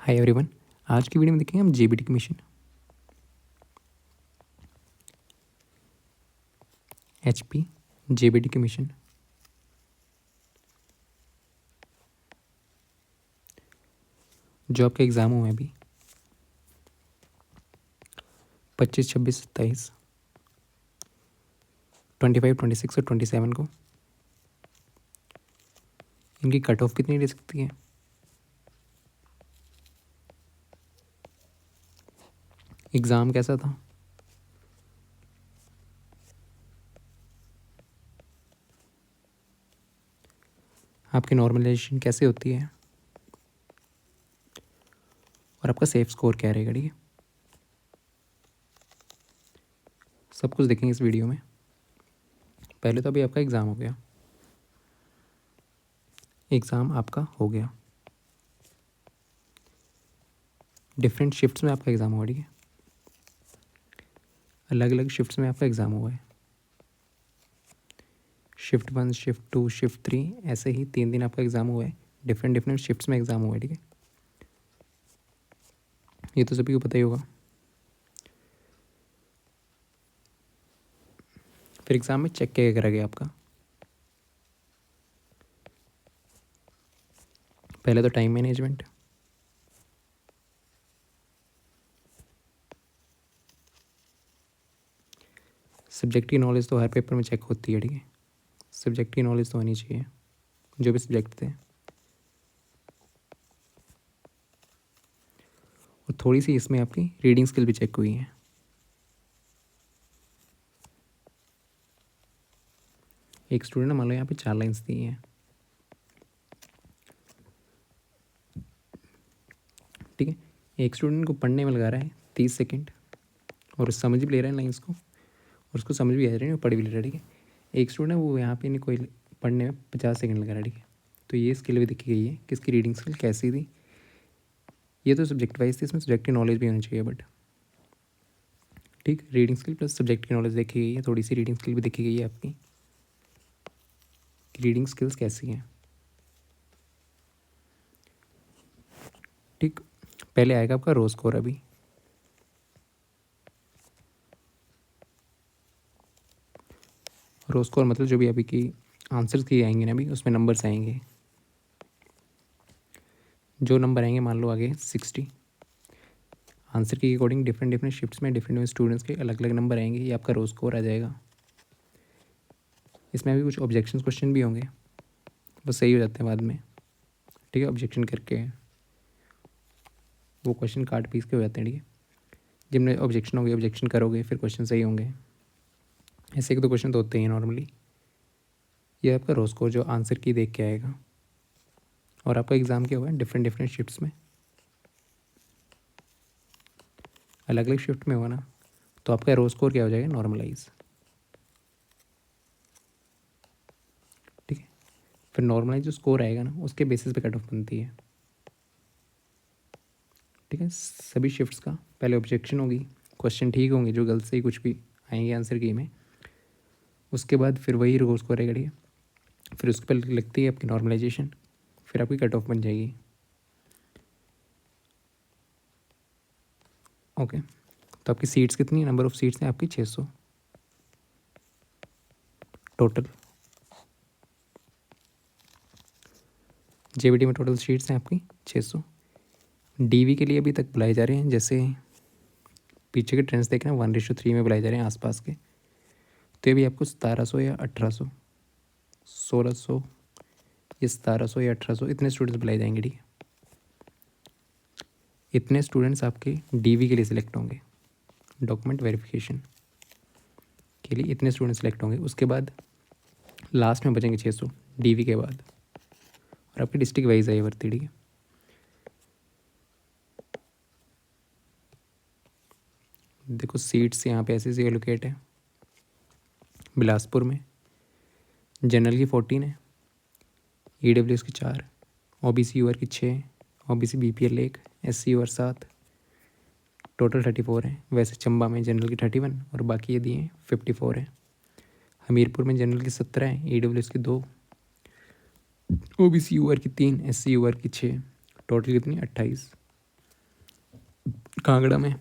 Hi everyone. आज की video में देखेंगे हम जेबीटी की मिशन, एचपी जेबीटी की मिशन। जो आपके एग्ज़ाम हुए हैं अभी 25, 26, 27, 25, 26 और 27 को, इनकी कट ऑफ कितनी रह सकती है? एग्ज़ाम कैसा था? आपकी नॉर्मलाइजेशन कैसे होती है? और आपका सेफ स्कोर क्या रहेगा? ठीक है, सब कुछ देखेंगे इस वीडियो में। पहले तो अभी आपका एग्ज़ाम हो गया, एग्ज़ाम आपका हो गया, डिफरेंट शिफ्ट्स में आपका एग्ज़ाम हुआ। ठीक है, अलग अलग शिफ्ट्स में आपका एग्ज़ाम हुआ है। शिफ्ट 1, शिफ्ट 2, शिफ्ट 3, ऐसे ही 3 दिन आपका एग्ज़ाम हुआ है। डिफरेंट डिफरेंट शिफ्ट्स में एग्ज़ाम हुआ है। ठीक है, ये तो सभी को पता ही होगा। फिर एग्ज़ाम में चेक क्या करा गया आपका? पहले तो टाइम मैनेजमेंट, सब्जेक्ट की नॉलेज तो हर पेपर में चेक होती है। ठीक है, सब्जेक्ट की नॉलेज तो होनी चाहिए, जो भी सब्जेक्ट थे। और थोड़ी सी इसमें आपकी रीडिंग स्किल भी चेक हुई है। एक स्टूडेंट ने मान लो यहाँ पे 4 लाइन्स दी हैं। ठीक है, एक स्टूडेंट को पढ़ने में लगा रहा है 30 सेकेंड और समझ भी ले रहा है लाइन्स को, और उसको समझ भी आ रही है और पढ़ भी ले रहा है। ठीक है, एक स्टूडेंट है वो यहाँ पे नहीं, कोई पढ़ने में 50 सेकेंड लगा रहा है। ठीक है, तो ये स्किल भी देखी गई है कि इसकी रीडिंग स्किल कैसी थी। ये तो सब्जेक्ट वाइज थी, इसमें सब्जेक्ट की नॉलेज भी होनी चाहिए। बट ठीक, रीडिंग स्किल प्लस सब्जेक्ट की नॉलेज देखी गई है, थोड़ी सी रीडिंग स्किल भी देखी गई है आपकी, रीडिंग स्किल्स कैसी हैं। ठीक, पहले आएगा आपका रो स्कोर। अभी रो स्कोर मतलब जो भी अभी की आंसर्स किए आएंगे ना, अभी उसमें नंबर्स आएंगे। जो नंबर आएंगे, मान लो आगे 60, आंसर के अकॉर्डिंग डिफरेंट डिफरेंट शिफ्ट्स में डिफरेंट स्टूडेंट्स के अलग अलग नंबर आएंगे। ये आपका रो स्कोर आ जाएगा। इसमें अभी कुछ ऑब्जेक्शन क्वेश्चन भी होंगे, वो सही हो जाते हैं बाद में। ठीक है, ऑब्जेक्शन करके वो क्वेश्चन काट पीस के हो जाते हैं। ठीक है, जिनमें ऑब्जेक्शन होगी, ऑब्जेक्शन करोगे, फिर क्वेश्चन सही होंगे। ऐसे एक दो क्वेश्चन तो होते ही हैं नॉर्मली। ये आपका रो स्कोर जो आंसर की देख के आएगा। और आपका एग्ज़ाम क्या हुआ है? डिफरेंट डिफरेंट शिफ्ट्स में, अलग अलग शिफ्ट में हुआ ना, तो आपका रो स्कोर क्या हो जाएगा? नॉर्मलाइज। ठीक है, फिर नॉर्मलाइज जो स्कोर आएगा ना, उसके बेसिस पे कट ऑफ बनती है। ठीक है, सभी शिफ्ट्स का पहले ऑब्जेक्शन होगी, क्वेश्चन ठीक होंगे, जो गलत सही कुछ भी आएंगे आंसर की में, उसके बाद फिर वही रो स्कोर रहेगा। ठीक है, फिर उसके पर लगती है आपकी नॉर्मलाइजेशन, फिर आपकी कट ऑफ बन जाएगी। ओके, तो आपकी सीट्स कितनी है? नंबर ऑफ़ सीट्स हैं आपकी 600 टोटल। जेबीटी में टोटल सीट्स हैं आपकी 600। डीवी के लिए अभी तक बुलाए जा रहे हैं, जैसे पीछे के ट्रेंड्स देख रहे हैं 1:3 में बुलाए जा रहे हैं आसपास के। तो ये भी आपको 1700 या 1800, 1600 या 1700 या 1800 इतने स्टूडेंट्स बुलाए जाएंगे। ठीक है, इतने स्टूडेंट्स आपके डीवी के लिए सिलेक्ट होंगे, डॉक्यूमेंट वेरिफिकेशन के लिए इतने स्टूडेंट सिलेक्ट होंगे। उसके बाद लास्ट में बचेंगे 600 डीवी के बाद, और आपकी डिस्ट्रिक्ट वाइज है ये भर्ती। ठीक है, देखो सीट्स यहाँ पे ऐसे ऐसे एलोकेट है। बिलासपुर में जनरल की 14 है, ईडब्ल्यूएस की 4, ओबीसी यूआर की 6, OBC BPL 1, SC UR 7, total 34 है। वैसे चंबा में जनरल की 31 और बाकी ये दिए 54 है। हमीरपुर में जनरल की 17 है, ईडब्ल्यूएस की 2, ओबीसी यूआर की 3, एससी यूआर की 6, टोटल कितनी 28। कांगड़ा में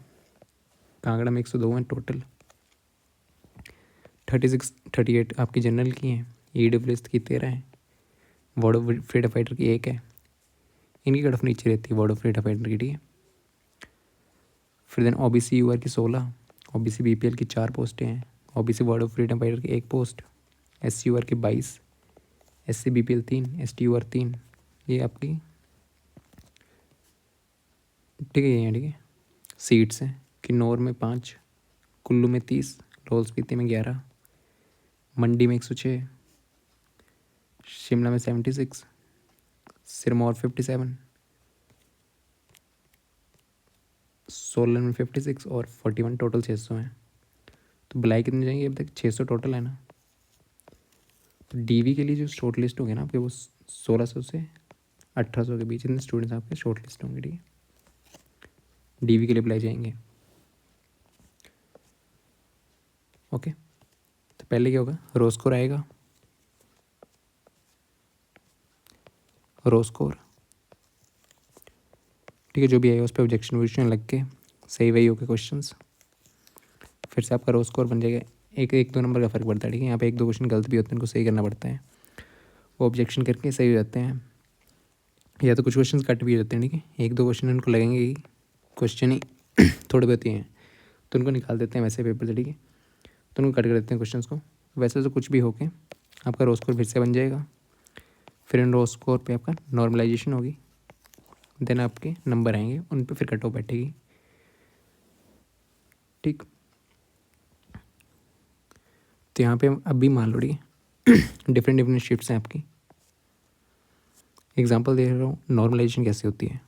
102 हैं टोटल, 36 38 आपकी जनरल की हैं, EWS की 13 है, वार्ड ऑफ फ्रीडम फाइटर की 1 है। इनकी कट ऑफ नीचे रहती है वार्ड ऑफ फ्रीडम फाइटर की, ठीक है। फिर देन OBC UR की 16, OBC BPL की 4 पोस्टें हैं, OBC ward of freedom fighter की 1 पोस्ट, SC UR की 22, SC BPL 3, ST UR 3, ये आपकी ठीक है, ये ठीक है सीट्स हैं। किन्नौर में 5, कुल्लू में 30, लाहौल स्पीति में 11, मंडी में 106, शिमला में 76, सिरमौर 57, सोलन में 56 और 41 टोटल 600 हैं। तो बुलाई कितने जाएंगे? अब तक 600 टोटल है ना। तो DV के लिए जो शॉर्ट लिस्ट होंगे ना आपके, वो 1600 से 1800 के बीच इतने स्टूडेंट्स आपके शॉर्ट लिस्ट होंगे, ठीक है। DV के लिए बुलाई जाएंगे, ओके। तो पहले क्या होगा? रो स्कोर आएगा, रो स्कोर, ठीक है। जो भी आएगा उस पर ऑब्जेक्शन वोब्जेक्शन लग के सही वही होके क्वेश्चंस, फिर से आपका रो स्कोर बन जाएगा। एक 2 नंबर का फ़र्क पड़ता है, ठीक है। यहाँ पे 1-2 क्वेश्चन गलत भी होते हैं, उनको सही करना पड़ता है, वो ऑब्जेक्शन करके सही हो जाते हैं, या तो कुछ क्वेश्चन कट भी हो जाते हैं, ठीक है। 1-2 क्वेश्चन उनको लगेंगे कि क्वेश्चन ही थोड़े बहुत ही हैं, तो उनको निकाल देते हैं वैसे पेपर से, ठीक है। तो उनको कट कर देते हैं क्वेश्चन को। वैसे तो कुछ भी होके आपका रो स्कोर फिर से बन जाएगा। फिर इन रो स्कोर पे आपका नॉर्मलाइजेशन होगी, देन आपके नंबर आएंगे, उन पे फिर कट ऑफ बैठेगी, ठीक। तो यहाँ पे अभी मान लो, ठीक है, डिफरेंट शिफ्ट्स हैं आपकी। एग्जांपल दे रहा हूँ नॉर्मलाइजेशन कैसे होती है।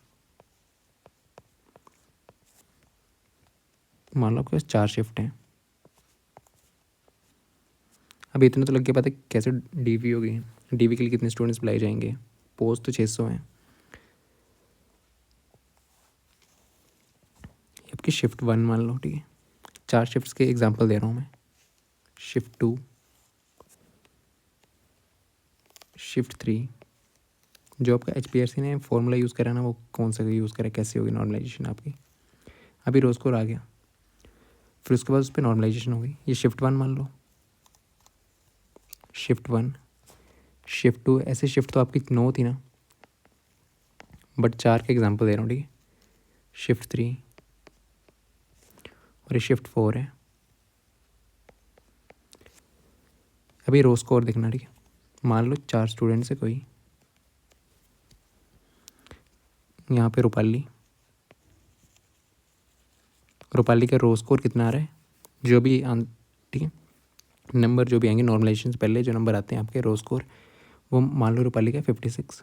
मान लो आपके पास 4 शिफ्ट हैं। अब इतना तो लग गया पता है कैसे DV होगी। DV के लिए कितने स्टूडेंट्स बुलाए जाएंगे? पोस्ट तो 600 हैं। आपकी शिफ्ट 1 मान लो, ठीक है। 4 शिफ्ट्स के एग्जांपल दे रहा हूँ मैं। शिफ्ट 2, शिफ्ट 3, जो आपका HPRC ने फॉर्मूला यूज़ करा ना, वो कौन सा यूज़ करा, कैसे होगी नॉर्मलाइजेशन आपकी। अभी रो स्कोर आ गया, फिर उसके बाद उस पर नॉर्मलाइजेशन होगी। ये शिफ्ट 1 मान लो, शिफ्ट 1, शिफ्ट 2, ऐसे शिफ्ट तो आपकी 9 थी ना, बट 4 के एग्जांपल दे रहा हूँ, ठीक है। शिफ्ट 3 और ये शिफ्ट 4 है। अभी रो स्कोर देखना, ठीक है। मान लो 4 स्टूडेंट्स है कोई, यहाँ पे रूपाली का रो स्कोर कितना आ रहा है, जो भी ठीक है, नंबर जो भी आएंगे नॉर्मलाइजेशन से पहले जो नंबर आते हैं आपके रो स्कोर, वो मान लो रूपाली का 56।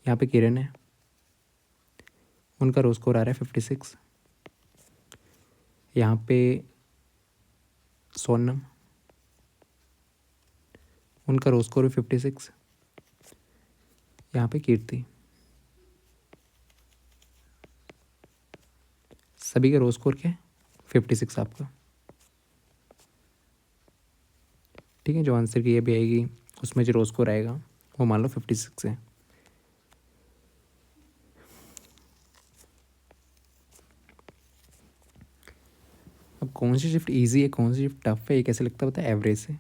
यहाँ पे किरण है, उनका रो स्कोर आ रहा है 56। यहाँ पे सोनम, उनका रो स्कोर भी 56। यहाँ पे कीर्ति, सभी का रो स्कोर क्या है? 56 आपका, ठीक है। जो आंसर की ये भी आएगी उसमें जो रो स्कोर आएगा वो मान लो 56 है। अब कौन सी शिफ्ट ईजी है, कौन सी शिफ्ट टफ है, ये कैसे लगता है पता है? एवरेज से।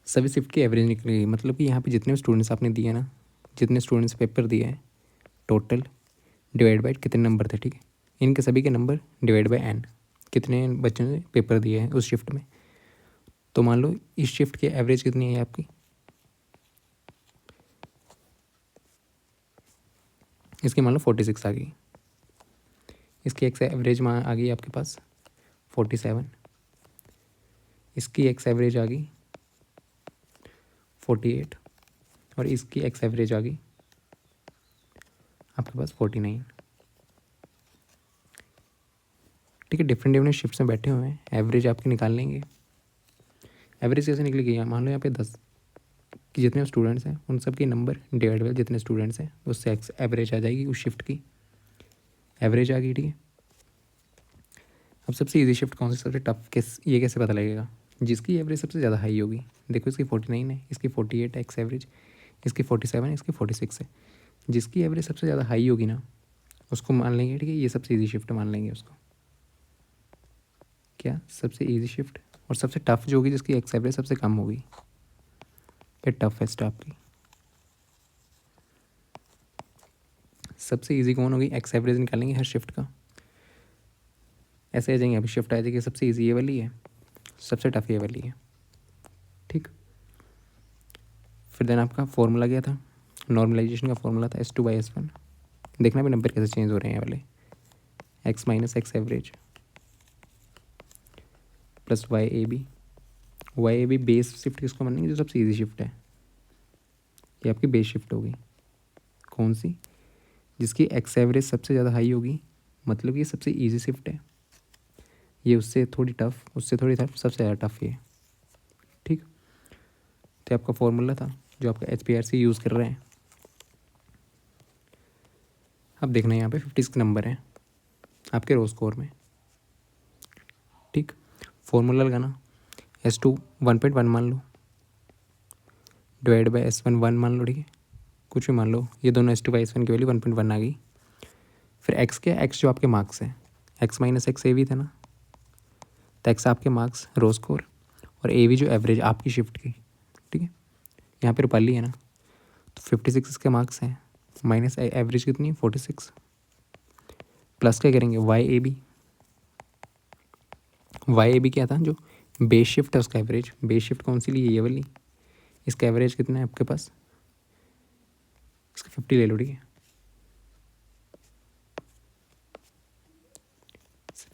सभी शिफ्ट की एवरेज निकलेगी, मतलब कि यहाँ पे जितने स्टूडेंट्स आपने दिए ना, जितने स्टूडेंट्स पेपर दिए हैं टोटल, डिवाइड बाई कितने नंबर थे, ठीक है। इनके सभी के नंबर डिवाइड बाई n, कितने बच्चों ने पेपर दिए हैं उस शिफ्ट में। तो मान लो इस शिफ्ट की एवरेज कितनी है आपकी, इसकी मान लो 46 आ गई, इसकी एक्स एवरेज आ गई आपके पास 47, इसकी एक्स एवरेज आ गई 48, और इसकी एक्स एवरेज आ गई आपके पास 49, ठीक है। डिफरेंट शिफ्ट्स में बैठे हुए हैं, एवरेज आपकी निकाल लेंगे। एवरेज कैसे निकलेगी? मान लो यहाँ पे 10 कि जितने स्टूडेंट्स हैं उन सब के नंबर डिवाइड बाई जितने स्टूडेंट्स हैं, उससे एक्स एवरेज आ जाएगी, उस शिफ्ट की एवरेज आ गई, ठीक है। अब सबसे इजी शिफ्ट कौन सी, सबसे टफ ये कैसे पता लगेगा? जिसकी एवरेज सबसे ज़्यादा हाई होगी। देखो इसकी 49 है, इसकी 48 है एक्स एवरेज, इसकी 47 है, इसकी 46 है। जिसकी एवरेज सबसे ज़्यादा हाई होगी ना उसको मान लेंगे, ठीक है, ये सबसे इजी शिफ्ट मान लेंगे उसको। क्या सबसे इजी शिफ्ट, और सबसे टफ जो होगी जिसकी एक्स एवरेज सबसे कम होगी, या टफेस्ट आपकी सबसे इजी कौन होगी, एक्स एवरेज निकालेंगे हर शिफ्ट का। ऐसे आ जाएंगे, अभी शिफ्ट आ जाएगी, सबसे इजी ये वाली है, सबसे टफ ये वाली है, ठीक। फिर देन आपका फॉर्मूला क्या था, नॉर्मलाइजेशन का फॉर्मूला था S2/S1। देखना भी नंबर कैसे चेंज हो रहे हैं वाले, x minus x average plus YAB base shift किसको मानेंगे, जो सबसे इजी शिफ्ट है, ये आपकी बेस शिफ्ट होगी। कौन सी, जिसकी एक्स एवरेज सबसे ज़्यादा हाई होगी, मतलब ये सबसे इजी शिफ्ट है। ये उससे थोड़ी टफ, उससे थोड़ी टफ, सबसे ज़्यादा टफ ये, ठीक। तो आपका फॉर्मूला था जो आपका HPRC यूज़ कर रहे हैं। अब देखना यहाँ पे 56 नंबर है आपके रो स्कोर में, ठीक। फॉर्मूला लगाना, S2 1.1 मान लो, डिवाइड बाई S1 1 मान लो, ठीक है, कुछ भी मान लो, ये दोनों S2/S1 की वैल्यू 1.1 आ गई। फिर x क्या, x जो आपके मार्क्स हैं, x माइनस एक्स AV थे ना, तो x आपके मार्क्स रो स्कोर, और AV जो एवरेज आपकी शिफ्ट की, ठीक है, यहाँ पे रुपाली है ना, तो 56 इसके मार्क्स हैं, माइनस एवरेज कितनी है 46, प्लस क्या करेंगे YAB क्या था, जो बेस शिफ्ट है उसका एवरेज, बेस शिफ्ट कौन सी ली है, ये वाली, इसका एवरेज कितना है आपके पास, इसका 50 ले लो, ठीक है।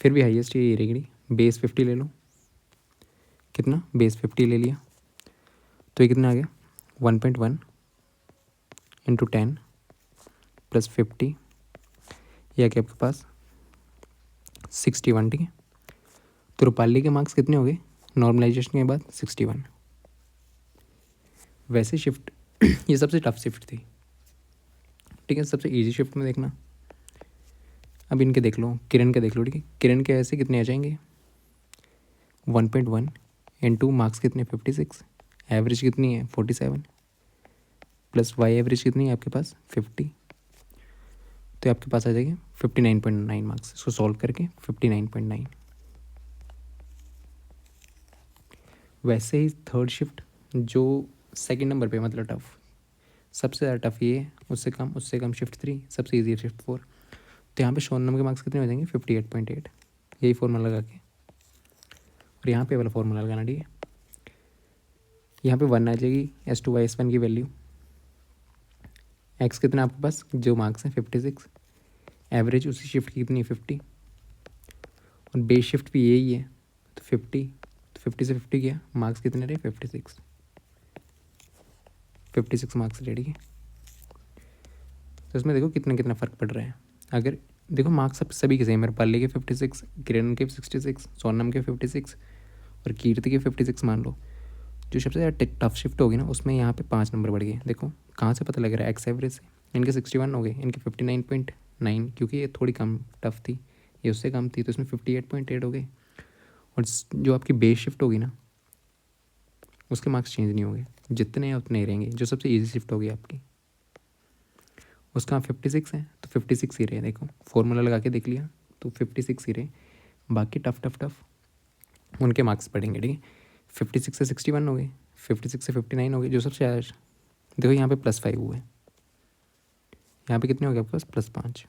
फिर भी हाईएस्ट ये रहेगी, बेस 50 ले लो, कितना, बेस 50 ले लिया, तो ये कितना आ गया 1.1 इंटू 10 प्लस 50, यह क्या आपके पास 61, ठीक है। तो रूपाली के मार्क्स कितने हो गए नॉर्मलाइजेशन के बाद 61। वैसे शिफ्ट ये सबसे टफ शिफ्ट थी, ठीक है। सबसे इजी शिफ्ट में देखना, अब इनके देख लो, किरण के देख लो, ठीक है, किरण के ऐसे कितने आ जाएंगे 1.1 इंटू मार्क्स कितने 56, एवरेज कितनी है 47, प्लस वाई एवरेज कितनी है आपके पास 50, तो आपके पास आ जाएगी 59.9 मार्क्स। इसको सॉल्व करके 59.9। वैसे ही थर्ड शिफ्ट जो सेकंड नंबर पे मतलब टफ, सबसे ज़्यादा टफ ये है, उससे कम शिफ्ट 3, सबसे इजी शिफ्ट 4। तो यहाँ पे शोनम के मार्क्स कितने हो जाएंगे 58.8, यही फॉर्मूला लगा के, और यहाँ पे वाला फॉर्मूला लगाना, ठीक है। यहाँ पे 1 आ जाएगी S2/S1 की वैल्यू, एक्स कितना आपके पास जो मार्क्स हैं 56, एवरेज उसी शिफ्ट की कितनी 50, और बेस शिफ्ट भी यही है, तो 50, तो 50 से 50 गया, मार्क्स कितने रहे 56 मार्क्स रहे, ठीक है। तो इसमें देखो कितना कितना फ़र्क पड़ रहा है। अगर देखो मार्क्स सब सभी के सेम है, पाली के 56, किरण के 66, सोनम के 56 और कीर्ति के 56 मान लो। जो सबसे ज़्यादा टफ शिफ्ट होगी ना उसमें यहाँ पे 5 नंबर बढ़ गए। देखो कहाँ से पता लग रहा है, एक्स एवरेज से। इनके 61 हो गए, इनके 59.9, क्योंकि ये थोड़ी कम टफ थी, ये उससे कम थी, तो इसमें 58.8 हो गए। और जो आपकी बेस शिफ्ट होगी ना उसके मार्क्स चेंज नहीं होंगे, जितने हैं उतने ही रहेंगे। जो सबसे ईजी शिफ्ट होगी आपकी उसका 56 है, तो 56 ही रहे। देखो फॉर्मूला लगा के देख लिया तो 56 ही रहे, बाकी टफ टफ टफ उनके मार्क्स पड़ेंगे, ठीक है। 56 से 61 हो गए, 56 से 59 हो गए। जो सबसे देखो यहाँ पे +5 हुए, यहाँ पे कितने हो गए आपके पास +5।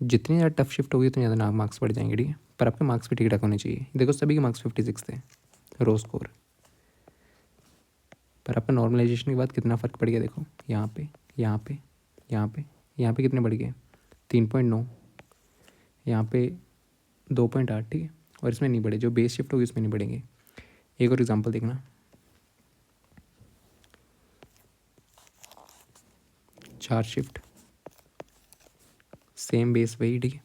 जितनी ज़्यादा टफ शिफ्ट होगी उतनी ज़्यादा मार्क्स बढ़ जाएंगे, ठीक है। पर आपके मार्क्स भी ठीक ठाक होने चाहिए। देखो सभी के मार्क्स 56 थे रो स्कोर, पर आपका नॉर्मलाइजेशन के बाद कितना फ़र्क पड़ गया। देखो यहाँ पे यहाँ पे यहाँ पे यहाँ पे कितने बढ़ गए 3.9, यहाँ पे 2.8, ठीक है। और इसमें नहीं बढ़े, जो बेस शिफ्ट होगी उसमें नहीं बढ़ेंगे। एक और एग्जांपल देखना, 4 शिफ्ट सेम बेस वही, ठीक है।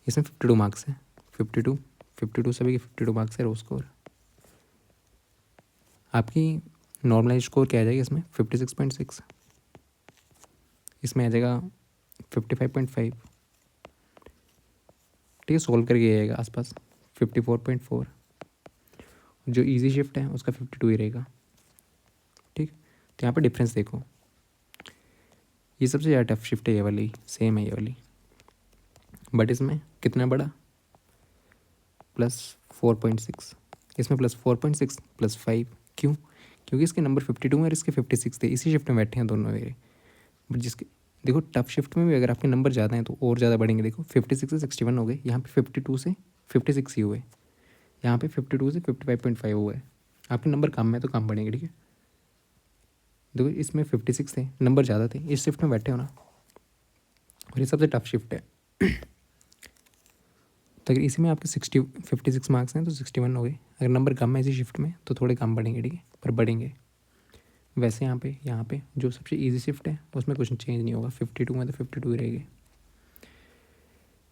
इसमें 52 मार्क्स हैं, 52 सभी के 52 मार्क्स है रो स्कोर। आपकी नॉर्मलाइज स्कोर क्या आ जाएगा इसमें 56.6, इसमें आ जाएगा 55.5, ठीक है। सोल्व करके आएगा आसपास 54.4। जो इजी शिफ्ट है उसका 52 ही रहेगा, ठीक। तो यहाँ पे डिफरेंस देखो, ये सबसे ज़्यादा टफ शिफ्ट है, ये वाली सेम है ये वाली, बट इसमें कितना बड़ा +4.6, इसमें +4.6 +5, क्यों? क्योंकि इसके नंबर 52 है और इसके 56 थे, इसी शिफ्ट में बैठे हैं दोनों मेरे। बट जिसके देखो टफ शिफ्ट में भी अगर आपके नंबर ज़्यादा हैं तो और ज़्यादा बढ़ेंगे। देखो 56 से 61 हो गए, यहाँ पे 52 से 56 ही हुए, यहाँ पे 52 से 55.5 हुआ है। आपके नंबर कम है तो कम बढ़ेंगे, ठीक है। देखो इसमें 56 थे, नंबर ज़्यादा थे, इस शिफ्ट में बैठे हो ना, और ये सबसे टफ शिफ्ट है। तो अगर इसी में आपके 56 मार्क्स हैं तो 61 हो गए। अगर नंबर कम है इसी शिफ्ट में तो थोड़े कम बढ़ेंगे, ठीक है, पर बढ़ेंगे। वैसे यहाँ पे जो सबसे इजी शिफ्ट है उसमें कुछ चेंज नहीं होगा, 52 में तो 52 ही रहेगी।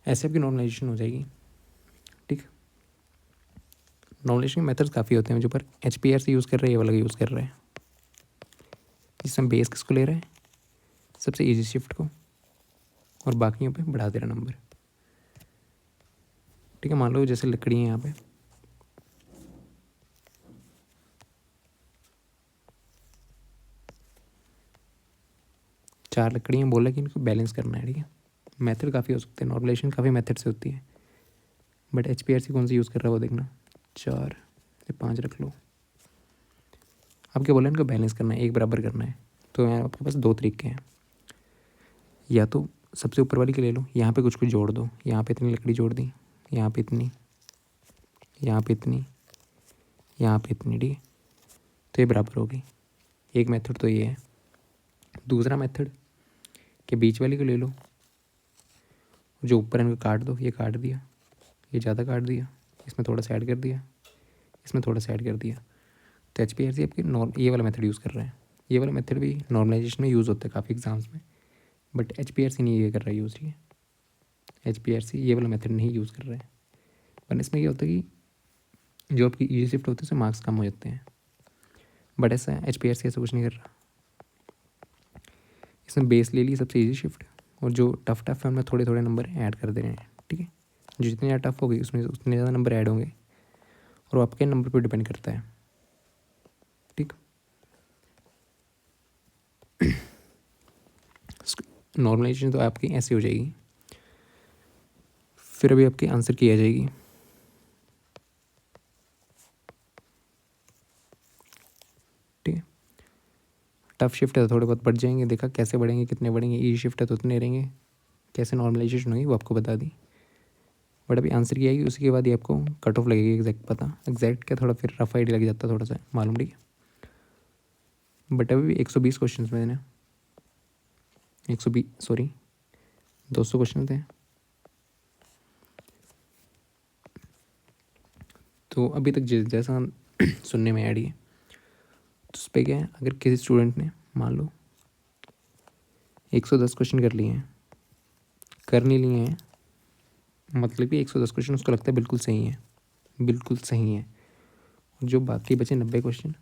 ऐसे आपकी नॉर्मलाइजेशन हो जाएगी, ठीक। नॉर्मलाइजेशन के मेथड्स काफ़ी होते हैं, जो पर HPR से यूज़ कर रहे हैं, ये वाला यूज़ कर रहे हैं। इसमें बेस किसको ले रहा है, सबसे ईजी शिफ्ट को, और बाकियों पे बढ़ा दे रहा नंबर, ठीक है। मान लो जैसे लकड़ी है यहाँ पे, चार लकड़ियाँ बोला कि इनको बैलेंस करना है, ठीक है। मेथड काफ़ी हो सकते हैं, नॉर्मलाइजेशन काफ़ी मेथड से होती है, बट HPR कौन सी यूज़ कर रहा है वो देखना। 4 से 5 रख लो, अब क्या बोला, इनको बैलेंस करना है, एक बराबर करना है। तो यहाँ आपके पास दो तरीके हैं, या तो सबसे ऊपर वाली के ले लो, यहाँ पे कुछ जोड़ दो, यहाँ पे इतनी लकड़ी जोड़ दी, यहाँ पे इतनी, यहाँ पे इतनी, यहाँ पे इतनी, ठीक है, तो ये बराबर होगी। एक मेथड तो ये है। दूसरा मेथड कि बीच वाली को ले लो, जो ऊपर इनको काट दो, ये काट दिया, ये ज़्यादा काट दिया, इसमें थोड़ा सा ऐड कर दिया, इसमें थोड़ा सा ऐड कर दिया। तो HPRC आपकी ये वाला मेथड यूज़ कर रहे हैं। ये वाला मेथड भी नॉर्मलाइजेशन में यूज़ होता है काफ़ी एग्जाम्स में, बट HPRC नहीं ये कर रहा है यूज़, ठीक है। HPRC ये वाला मेथड नहीं यूज़ कर रहे हैं, वरना इसमें ये होता है कि जो आपकी ईजी शिफ्ट होती है उसमें मार्क्स कम हो जाते हैं, बट ऐसा है HPRC ऐसा कुछ नहीं कर रहा। इसमें बेस ले ली सबसे ईजी शिफ्ट, और जो टफ है उनमें थोड़े थोड़े नंबर ऐड कर दे रहे हैं, ठीक है। जो जितनी ज़्यादा टफ होगी उसमें उतने ज़्यादा नंबर ऐड होंगे, और वो आपके नंबर पर डिपेंड करता है, ठीक। नॉर्मलाइजेशन तो आपकी ऐसी हो जाएगी, फिर अभी आपकी आंसर की आ जाएगी। ठीक है, टफ शिफ्ट है तो थोड़े बहुत बढ़ जाएंगे, देखा कैसे बढ़ेंगे, कितने बढ़ेंगे। ई शिफ्ट है तो उतने रहेंगे, कैसे नॉर्मलाइजेशन होगी वो आपको बता दी। बट अभी आंसर की आएगी, उसके बाद ही आपको कट ऑफ लगेगी एग्जैक्ट पता। एग्जैक्ट क्या, थोड़ा फिर रफ आइडिया लग जाता है, थोड़ा सा मालूम, ठीक है। बट अभी भी 120 क्वेश्चन में ना, 120 सॉरी 200 क्वेश्चन थे। तो अभी तक जैसा हम सुनने में ऐड है, तो उस पर क्या है, अगर किसी स्टूडेंट ने मान लो 110 क्वेश्चन कर लिए हैं, कर नहीं लिए हैं, मतलब कि 110 क्वेश्चन उसको लगता है बिल्कुल सही है, बिल्कुल सही है। जो बाकी बचे 90 क्वेश्चन,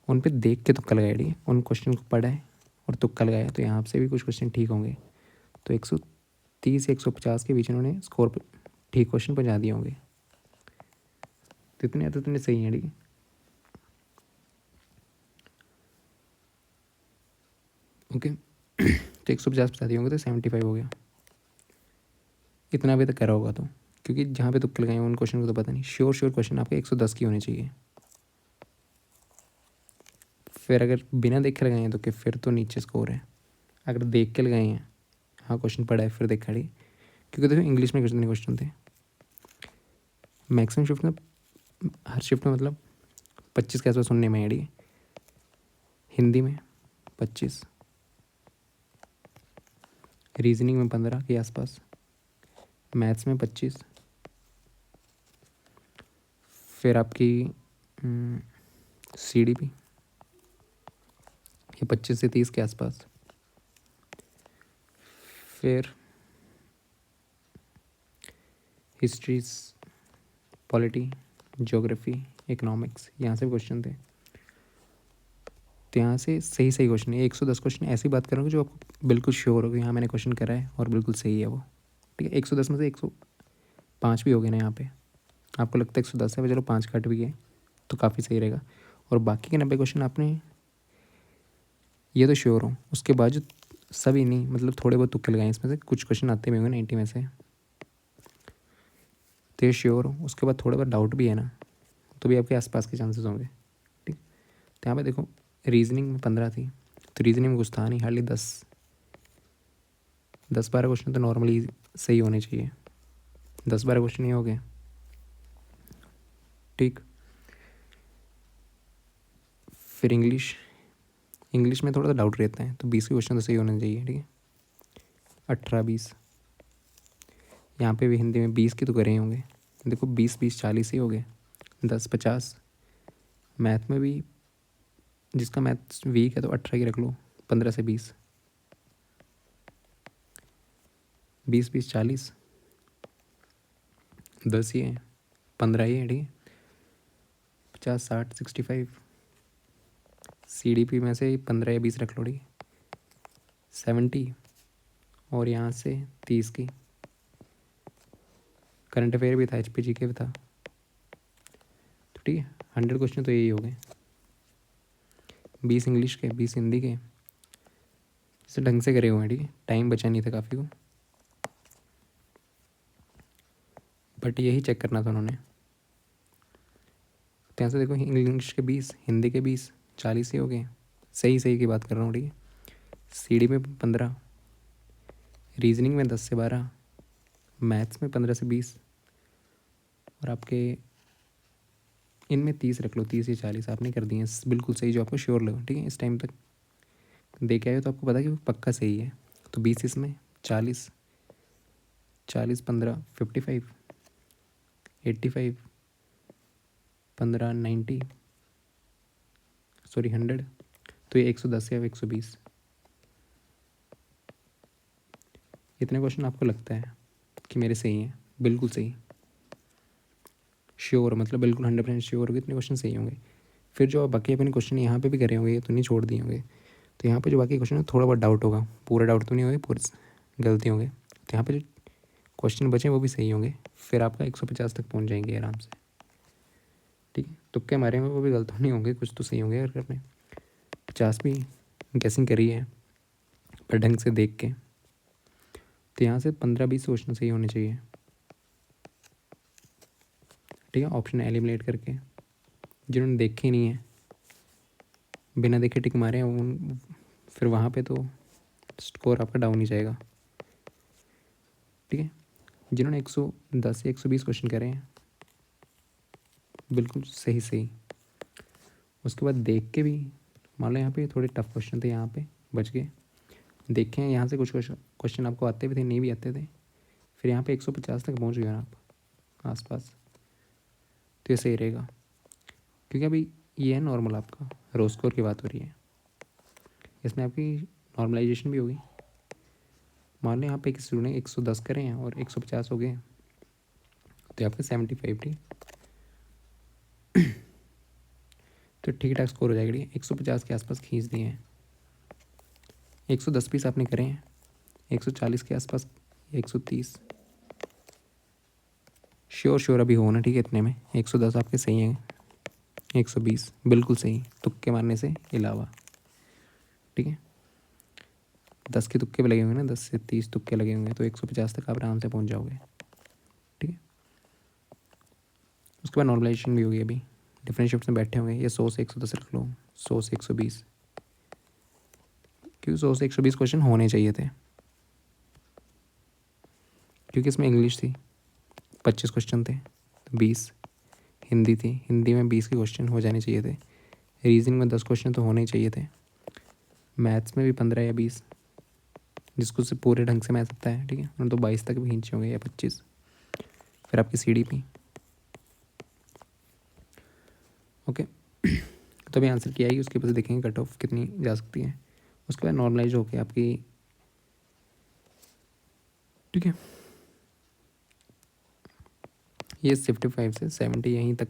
उन पे देख के तुक्का लगाया, ठीक है। उन क्वेश्चन को पढ़ा है और तुक्का लगाया, तो यहाँ से भी कुछ क्वेश्चन ठीक होंगे। तो 130 से 150 के बीच उन्होंने स्कोर पर ठीक क्वेश्चन पहुँचा दिए होंगे, तो इतने सही हैं, ठीक है। ओके तो 150 बता दिए होंगे तो 75 हो गया, इतना अभी तक करा होगा। तो क्योंकि जहाँ पे तुक्के लगाए उन क्वेश्चन को तो पता नहीं, श्योर क्वेश्चन आपके 110 की होनी चाहिए। फिर अगर बिना देख के लगाए हैं तो कि फिर तो नीचे स्कोर है। अगर देख के लगाए हैं, हाँ क्वेश्चन पढ़ा है, फिर देखा नहीं, क्योंकि देखो इंग्लिश में कितने क्वेश्चन थे, मैक्सिमम शिफ्ट में, हर शिफ्ट में मतलब 25 के आसपास सुनने में है। हिंदी में 25, रीजनिंग में 15 के आसपास, मैथ्स में 25, फिर आपकी CDP ये 25 से 30 के आसपास, फिर हिस्ट्रीज, पॉलिटी, ज्योग्राफी, इकोनॉमिक्स, यहाँ से क्वेश्चन थे। तो यहाँ से सही क्वेश्चन है, 110 क्वेश्चन ऐसी बात करूँगा जो आपको बिल्कुल श्योर हो कि हाँ मैंने क्वेश्चन करा है और बिल्कुल सही है वो, ठीक है। 110 में से 105 भी हो गए ना, यहाँ पे आपको लगता है 110 है, चलो 5 कट भी गए तो काफ़ी सही रहेगा। और बाकी के 90 क्वेश्चन आपने ये तो श्योर हूँ। उसके बाद जो सभी नहीं, मतलब थोड़े बहुत तुक्के लगाए इसमें से, कुछ क्वेश्चन आते भी होंगे 90 में से, तो ये श्योर हूँ। उसके बाद थोड़ा बहुत डाउट भी है ना, तो भी आपके आसपास के चांसेस होंगे। ठीक, तो यहाँ पे देखो रीजनिंग में 15 थी, तो रीजनिंग में कुछ था नहीं, हार्डली 10-12 क्वेश्चन तो नॉर्मली सही होने चाहिए। 10-12 क्वेश्चन ही हो गए। ठीक, फिर इंग्लिश में थोड़ा सा डाउट रहता है, तो 20 के क्वेश्चन तो सही होने चाहिए। ठीक है, 18-20। यहाँ पे भी हिंदी में 20 की तो करे ही होंगे। देखो 20-20-40 ही हो गए, 10-50। मैथ में भी जिसका मैथ वीक है तो 18 की रख लो, 15 से 20, 20-20-40, 10 ही है, 15 ही है। ठीक है, 50-60-65, CDP में से 15 या 20 रख लो। ठीक है, 70, और यहाँ से 30 की। करंट अफेयर भी था, HPG के भी था, तो ठीक है 100 क्वेश्चन तो यही हो गए। 20 इंग्लिश के, 20 हिंदी के, इसे ढंग से करे हुए हैं। ठीक है, टाइम बचा नहीं था काफ़ी को, बट यही चेक करना था उन्होंने। तो यहाँ से देखो इंग्लिश के 20, हिंदी के 20, 40 ही हो गए। सही की बात कर रहा हूँ। ठीक है, CD में 15, रीजनिंग में 10 से 12, मैथ्स में 15 से 20, और आपके इनमें 30 रख लो, 30 या 40 आपने कर दिए बिल्कुल सही, जो आपको श्योर लगे। ठीक है, इस टाइम तक देख आए हो तो आपको पता है कि वो पक्का सही है। तो 20 इसमें, 40, 15, 55, 85, 15, 90, सॉरी 100, तो ये 110 या 120। इतने क्वेश्चन आपको लगता है कि मेरे सही हैं, बिल्कुल सही, श्योर, मतलब बिल्कुल 100% श्योर होगी इतने क्वेश्चन सही होंगे। फिर जो बाकी अपने क्वेश्चन यहाँ पे भी करे होंगे, ये तो नहीं छोड़ दिए होंगे, तो यहाँ पे जो बाकी क्वेश्चन है थोड़ा बहुत डाउट होगा, पूरा डाउट तो नहीं होगा, पूरे गलती होंगे, तो यहाँ पे जो क्वेश्चन बचे वो भी सही होंगे। फिर आपका 150 तक पहुँच जाएंगे आराम से। ठीक है, तुक्के मारे में वो भी गलत नहीं होंगे, कुछ तो सही होंगे। अगर आपने 50 भी गैसिंग करी है पर ढंग से देख के, तो यहाँ से 15-20 क्वेश्चन सही होने चाहिए। ठीक है, ऑप्शन एलिमिनेट करके, जिन्होंने देखे नहीं है, बिना देखे टिक मारे हैं, फिर वहाँ पे तो स्कोर आपका डाउन ही जाएगा। ठीक है, जिन्होंने 110 या 120 क्वेश्चन करे हैं बिल्कुल सही, उसके बाद देख के भी, मान लो यहाँ पे थोड़े टफ क्वेश्चन थे, यहाँ पे बच गए, देखें यहाँ से कुछ क्वेश्चन आपको आते भी थे, नहीं भी आते थे, फिर यहाँ पे 150 तक पहुँच गए आप आसपास, तो ये सही रहेगा। क्योंकि अभी ये है नॉर्मल, आपका रो स्कोर की बात हो रही है, इसमें आपकी नॉर्मलाइजेशन भी होगी। मान लो यहाँ पे किसी ने 110 करे हैं और 150 हो गए, तो आपके 75, ठीक, तो ठीक ठाक स्कोर हो जाएगा। 150 के आसपास खींच दिए हैं, 110 पीस आपने करे हैं, 140 के आसपास, 130 श्योर अभी हो ना। ठीक है, इतने में 110 आपके सही हैं, 120 बिल्कुल सही, तुक्के मारने से अलावा। ठीक है, 10 के तुक्के भी लगे होंगे ना, 10 से 30 तुक्के लगे होंगे, तो 150 तक आप आराम से पहुंच जाओगे। ठीक है, उसके बाद नॉर्मलाइजेशन भी होगी। अभी डिफरेंट शिफ्ट में बैठे होंगे, ये 100 से 110 रख लो, 100 से 120, क्योंकि 100 से 120 क्वेश्चन होने चाहिए थे, क्योंकि इसमें इंग्लिश थी 25 क्वेश्चन थे, तो 20 हिंदी थी, हिंदी में 20 के क्वेश्चन हो जाने चाहिए थे, रीजनिंग में 10 क्वेश्चन तो होने ही चाहिए थे, मैथ्स में भी 15 या 20, जिसको से पूरे ढंग से मैथ आता है। ठीक है, उन्होंने तो 22 तक भी खींचे होंगे या 25। फिर आपकी CDP, ओके, तो अभी आंसर किया ही, उसके बाद देखेंगे कट ऑफ कितनी जा सकती है, उसके बाद नॉर्मलाइज होके आपकी। ठीक है, ये 55 से 70 यहीं तक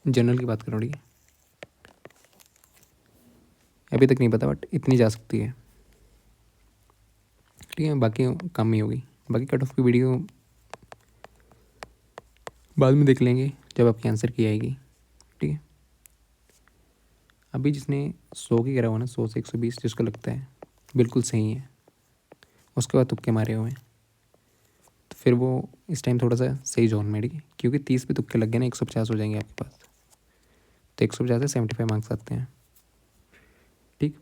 जनरल की बात कर रहा हूँ। ठीक है, अभी तक नहीं पता, बट इतनी जा सकती है। ठीक है, बाकी कम ही होगी, बाकी कट ऑफ की वीडियो बाद में देख लेंगे जब आपकी आंसर की आएगी। ठीक है, अभी जिसने 100 की करा हुआ ना, 100 से 120 जिसको लगता है बिल्कुल सही है, उसके बाद तुक्के मारे हुए हैं, तो फिर वो इस टाइम थोड़ा सा सही जोन में, ठीक है, क्योंकि 30 पे तुक्के लग गए ना 150 हो जाएंगे आपके पास, तो 150 से 75 मार्क्स आते हैं, ठीक।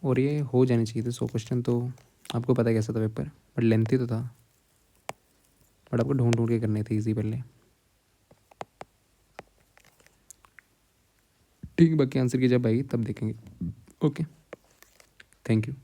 और ये हो जाने चाहिए थे 100 क्वेश्चन, तो आपको पता कैसा था पेपर, बट लेंथी तो था, बट आपको ढूंढ ढूंढ के करने थे ईजी पहले, ठीक। बाकी आंसर की जब आएगी तब देखेंगे। Okay, thank you.